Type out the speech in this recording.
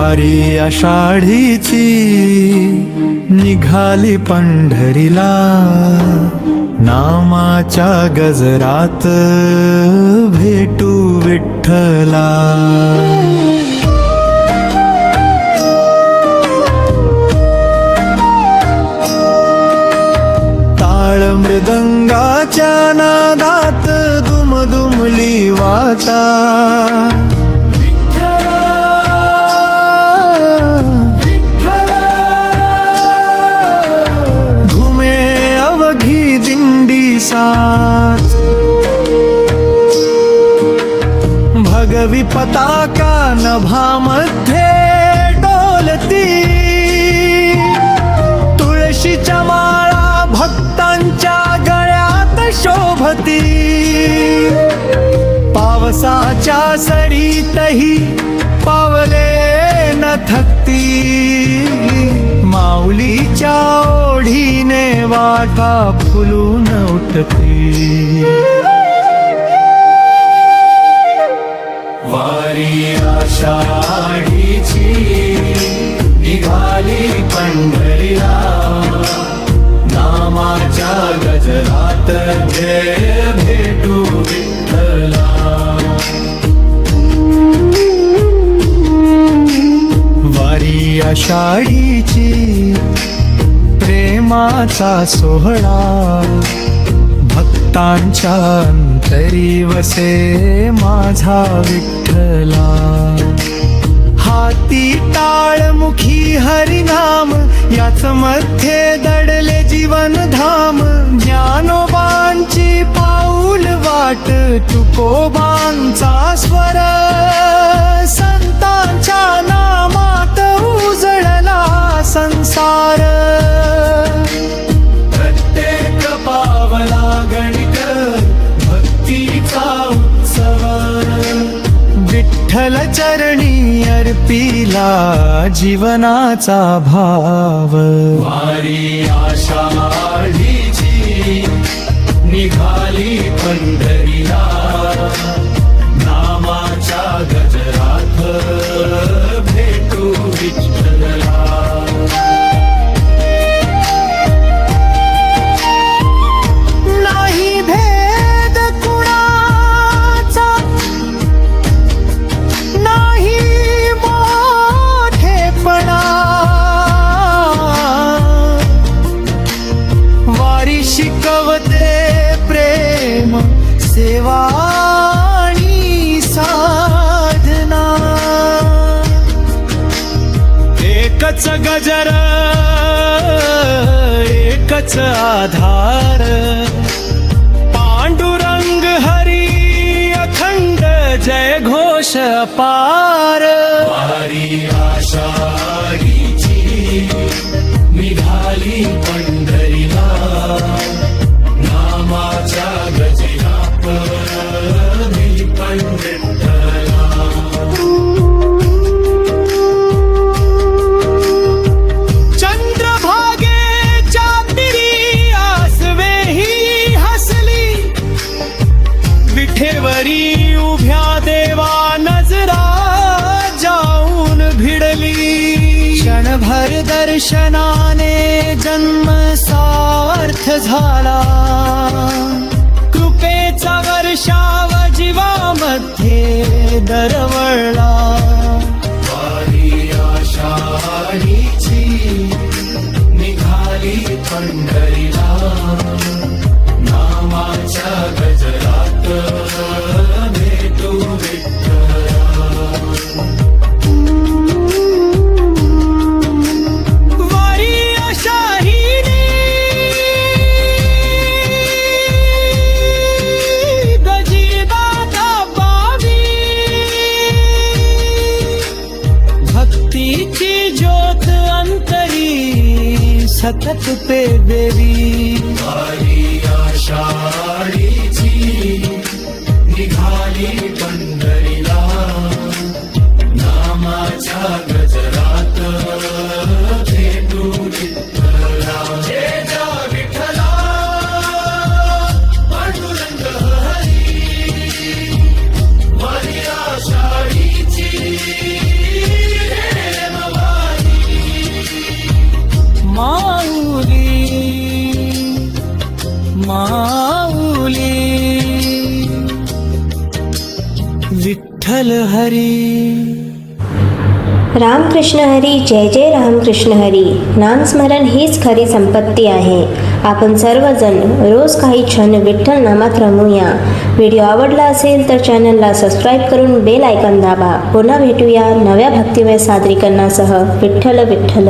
वारी आषाढीची निघाली पंढरीला, नामाच्या गजरात भेटू विठ्ठला. ताळ मृदंगाच्या नादात दुमदुमली वाटा, भगवी पताका नभामध्ये डोलती, तुळशीच्या माळा भक्तांच्या गळ्यात शोभती. पावसाच्या सरीतही पावले न थकती, माऊलीच्या ओढीने वाटा फुलून उठती. वारी आषाढीची निघाली पंढरीला, नामाच्या गजरात भेटू विठ्ठला. वारी आषाढीची प्रेमाचा सोहळा, भक्तांच्या अंतरी वसे माझा विठ्ठला. हाती टाळ मुखी हरिनाम, याच मध्ये दडले जीवन धाम. ज्ञानोबांची पाऊल वाट, तुकोबांचा स्वर, संतांच्या नामात उजळला संसार. प्रत्येक पावला गणित भक्तीचा उत्सव, विठ्ठल चरणी अर्पिला जीवनाचा भाव. वारी आषाढीची निघाली पंढरीला, नामाच्या गजरात भेटू विठ्ठला. सेवा आणि साधना, एकच गजर एकच आधार. पांडुरंग हरी अखंड जय घोष पार. वारी आषाढीची निघाली पंढरीला, नामाच्या गजरात भेटू विठ्ठला. चंद्रभागेच्या तिरी आसवेही हसली, विठेवरी उभ्या देवा नजरा जाऊन भिडली. क्षणभर दर्शनाने जन्म सार्थ झाला, कृपेचा वर्षाव जीवामध्ये दरवळला. वारी आषाढीची निघाली पंढरीला, नामाच्या गजरात भेटू विठ्ठला. सतत पे देवी. वारी आषाढीची निघाली पंढरीला, नामाच्या गजरात भेटू विठ्ठला. जय जय विठ्ठला पांडुरंग हरी. वारी आषाढीची माऊली माऊली विठ्ठल हरी रामकृष्ण हरी, जय जय रामकृष्ण हरी. नामस्मरण हीच खरी संपत्ती आहे. आपण सर्वजण रोज काही क्षण विठ्ठल नामात रमूया. व्हिडिओ आवडला असेल तर चॅनलला सबस्क्राईब करून बेल आयकॉन दाबा. पुन्हा भेटूया नव्या भक्तिमय सादरीकरणासह. विठ्ठल विठ्ठल.